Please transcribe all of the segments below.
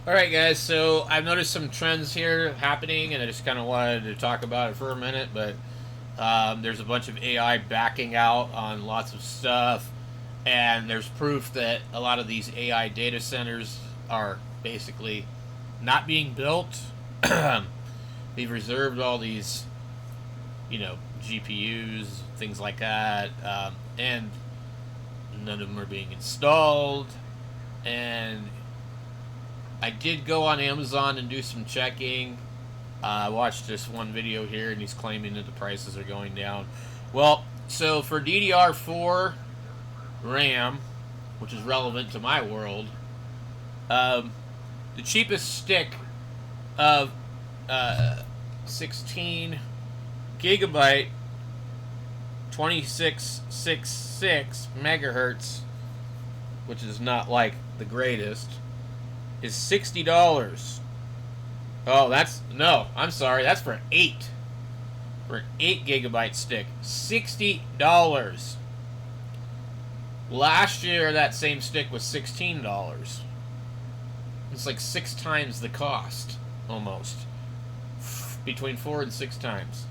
All right, guys. So I've noticed some trends here happening, and I just kind of wanted to talk about it for a minute. But there's a bunch of AI backing out on lots of stuff, and there's proof that a lot of these AI data centers are basically not being built. They've reserved all these, GPUs, things like that, and none of them are being installed. And I did go on Amazon and do some checking. I watched this one video here, and he's claiming that the prices are going down. Well, so for DDR4 RAM, which is relevant to my world, the cheapest stick of 16 gigabyte 2666 megahertz, which is not like the greatest, is $60. Oh, I'm sorry, that's for an 8 gigabyte stick. $60. Last year, that same stick was $16. It's like 6 times the cost, almost. Between 4 and 6 times.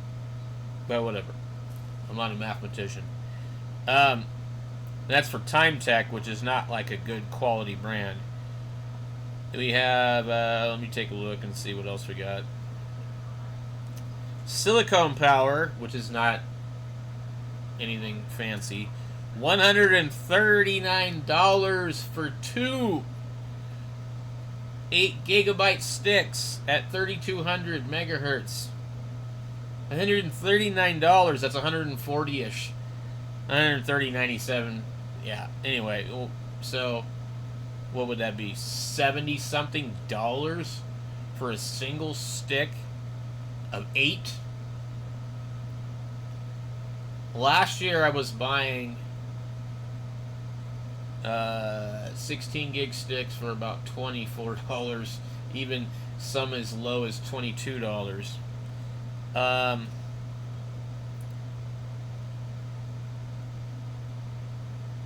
But whatever. I'm not a mathematician. That's for Time Tech, which is not like a good quality brand. We have, let me take a look and see what else we got. Silicone Power, which is not anything fancy. $139 for 2 8 gigabyte sticks at 3200 megahertz. $139, that's 140-ish. 130.97. Yeah, anyway, so what would that be? 70 something dollars for a single stick of 8? Last year I was buying 16 gig sticks for about $24, even some as low as $22.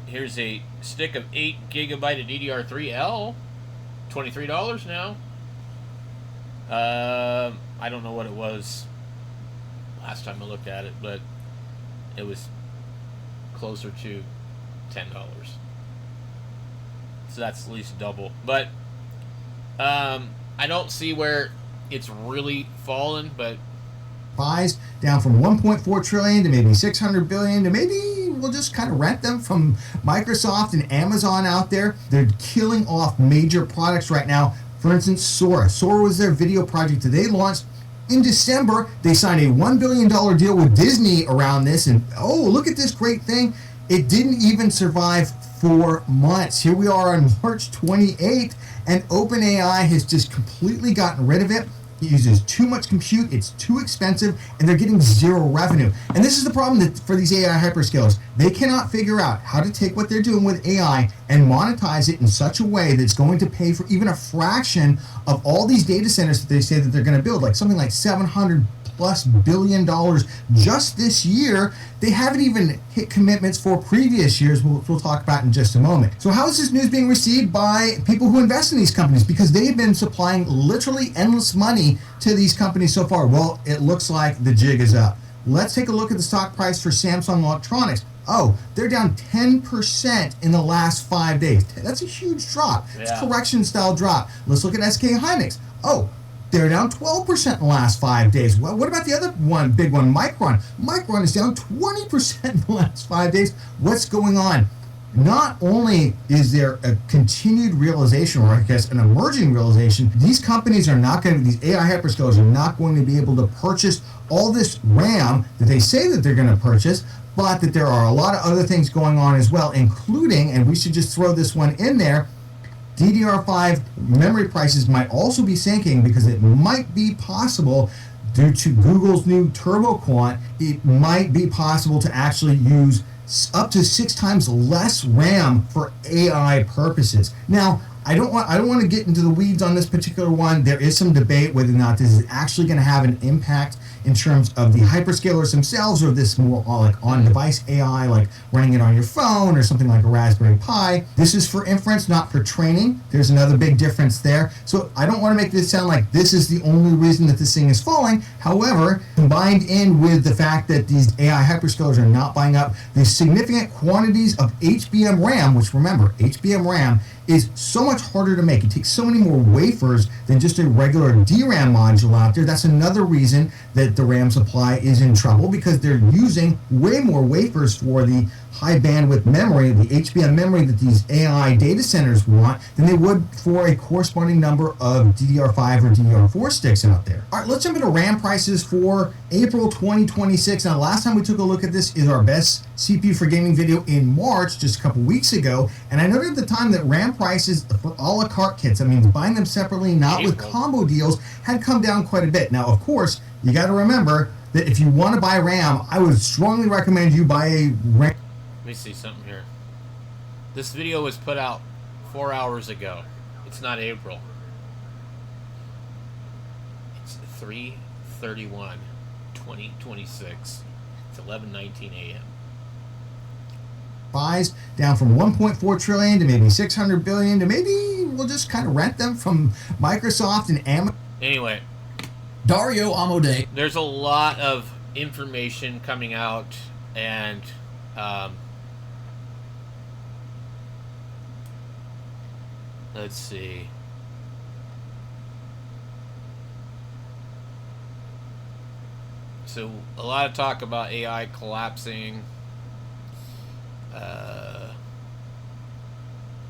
Here's a stick of 8 gigabyte of DDR3L, $23 now. I don't know what it was last time I looked at it, but it was closer to $10. So that's at least double. But I don't see where it's really fallen, but buys down from 1.4 trillion to maybe 600 billion to maybe we'll just kind of rent them from Microsoft and Amazon out there. They're killing off major products right now. For instance, Sora. Sora was their video project that they launched in December. They signed a $1 billion deal with Disney around this, and oh, look at this great thing. It didn't even survive 4 months. Here we are on March 28th, and OpenAI has just completely gotten rid of it. It uses too much compute, it's too expensive, and they're getting zero revenue. And this is the problem that for these AI hyperscalers. They cannot figure out how to take what they're doing with AI and monetize it in such a way that's going to pay for even a fraction of all these data centers that they say that they're going to build, like something like $700+ billion just this year. They haven't even hit commitments for previous years, we'll talk about in just a moment. So how is this news being received by people who invest in these companies? Because they've been supplying literally endless money to these companies so far. Well, it looks like the jig is up. Let's take a look at the stock price for Samsung Electronics. Oh, they're down 10% in the last 5 days. That's a huge drop. Yeah. It's a correction style drop. Let's look at SK Hynix. Oh, they're down 12% in the last 5 days. Well, what about the other one, big one, Micron? Micron is down 20% in the last 5 days. What's going on? Not only is there a continued realization, or I guess an emerging realization, these companies are not going to, these AI hyperscalers are not going to be able to purchase all this RAM that they say that they're going to purchase, but that there are a lot of other things going on as well, including, and we should just throw this one in there, DDR5 memory prices might also be sinking because it might be possible, due to Google's new TurboQuant, it might be possible to actually use up to 6 times less RAM for AI purposes. Now, I don't want to get into the weeds on this particular one. There is some debate whether or not this is actually going to have an impact in terms of the hyperscalers themselves, or this more like on-device AI, like running it on your phone or something like a Raspberry Pi. This is for inference, not for training. There's another big difference there. So I don't want to make this sound like this is the only reason that this thing is falling. However, combined in with the fact that these AI hyperscalers are not buying up the significant quantities of HBM RAM, which remember, HBM RAM is so much harder to make. It takes so many more wafers than just a regular DRAM module out there. That's another reason that the RAM supply is in trouble, because they're using way more wafers for the high bandwidth memory, the HBM memory that these AI data centers want, than they would for a corresponding number of DDR5 or DDR4 sticks out there. All right, let's jump into RAM prices for April 2026. Now, last time we took a look at this is our best CPU for gaming video in March, just a couple weeks ago, and I noted at the time that RAM prices for a la carte kits, I mean buying them separately, not with combo deals, had come down quite a bit. Now, of course, you got to remember that if you want to buy RAM, I would strongly recommend you buy a RAM. Let me see something here. This video was put out 4 hours ago. It's not April. It's 3/31, 2026. It's 11:19 a.m. Buys down from 1.4 trillion to maybe 600 billion to maybe we'll just kind of rent them from Microsoft and Amazon. Anyway, Dario Amodei. There's a lot of information coming out, and let's see. So a lot of talk about AI collapsing.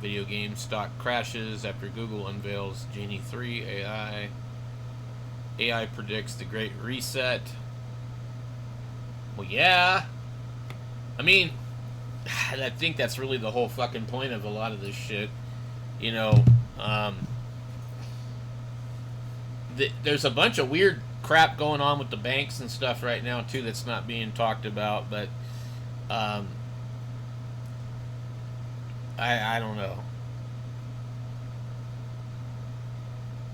Video game stock crashes after Google unveils Genie 3 AI. AI predicts the Great Reset. Well, yeah. I mean, I think that's really the whole fucking point of a lot of this shit. You know, there's a bunch of weird crap going on with the banks and stuff right now, too, that's not being talked about, but I don't know.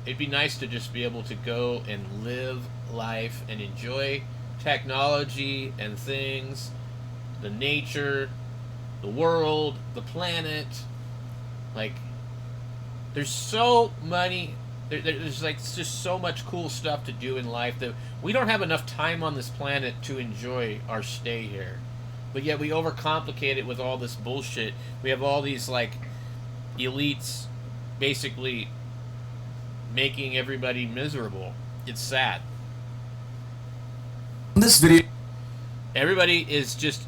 It'd be nice to just be able to go and live life and enjoy technology and things, the nature, the world, the planet. Like, there's so many, there's like just so much cool stuff to do in life that we don't have enough time on this planet to enjoy our stay here. But yet we overcomplicate it with all this bullshit. We have all these like elites basically making everybody miserable. It's sad. This video, everybody is just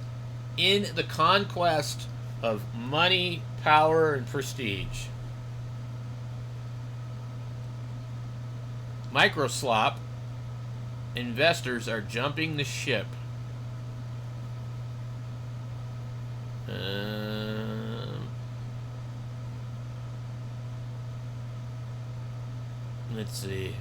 in the conquest of money, power, and prestige. Microslop investors are jumping the ship. Let's see.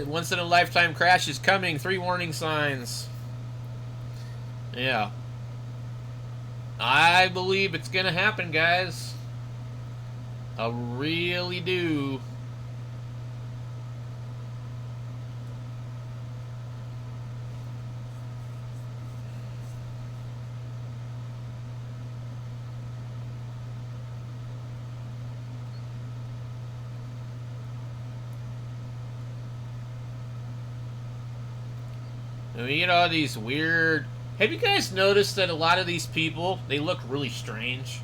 Once in a lifetime crash is coming. 3 warning signs. Yeah. I believe it's gonna happen, guys. I really do. You know, these weird... Have you guys noticed that a lot of these people, they look really strange?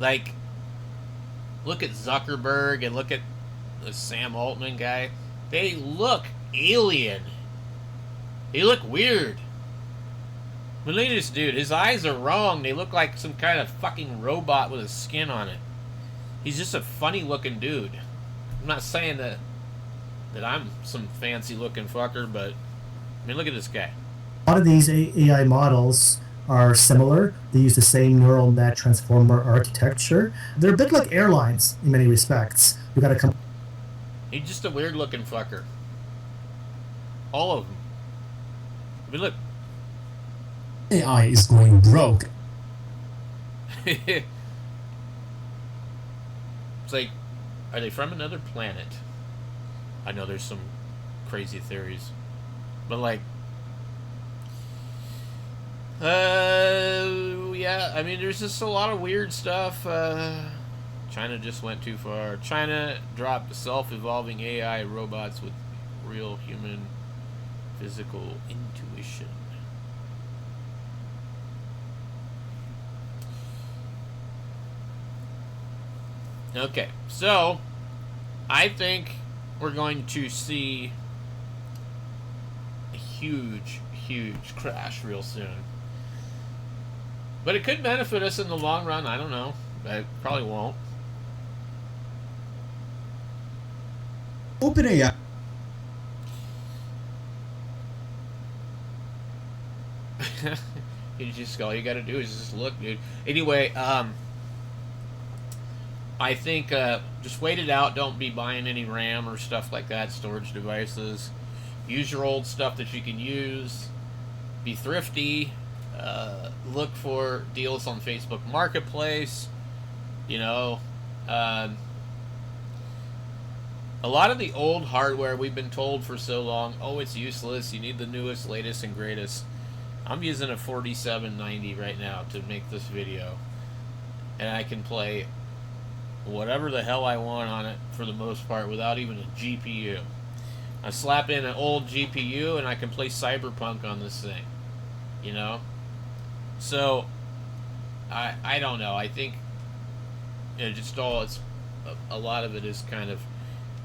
Like, look at Zuckerberg and look at the Sam Altman guy. They look alien. They look weird. But look at this dude. His eyes are wrong. They look like some kind of fucking robot with a skin on it. He's just a funny looking dude. I'm not saying that I'm some fancy looking fucker, but I mean, look at this guy. A lot of these AI models are similar. They use the same neural net transformer architecture. They're a bit like airlines in many respects. You got to come. He's just a weird looking fucker. All of them. I mean, look. AI is going broke. It's like, are they from another planet? I know there's some crazy theories, but like, yeah, I mean, there's just a lot of weird stuff. China just went too far. China dropped self-evolving AI robots with real human physical intuition. Okay, so I think we're going to see a huge, huge crash real soon. But it could benefit us in the long run. I don't know. It probably won't. OpenAI. You just all you got to do is just look, dude. Anyway, I think just wait it out. Don't be buying any RAM or stuff like that, storage devices. Use your old stuff that you can use. Be thrifty. Look for deals on Facebook Marketplace. You know, a lot of the old hardware we've been told for so long, oh, it's useless. You need the newest, latest, and greatest. I'm using a 4790 right now to make this video, and I can play whatever the hell I want on it for the most part without even a GPU. I slap in an old GPU and I can play Cyberpunk on this thing, you know? So, I don't know. I think it's a lot of it is kind of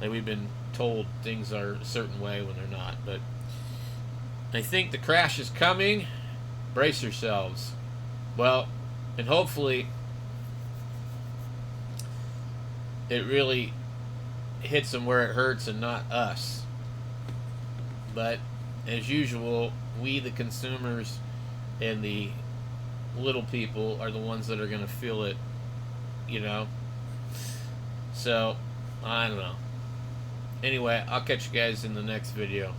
like we've been told things are a certain way when they're not. But I think the crash is coming. Brace yourselves. Well, and hopefully it really hits them where it hurts and not us. But as usual, we the consumers and the little people are the ones that are going to feel it, you know? So, I don't know. Anyway, I'll catch you guys in the next video.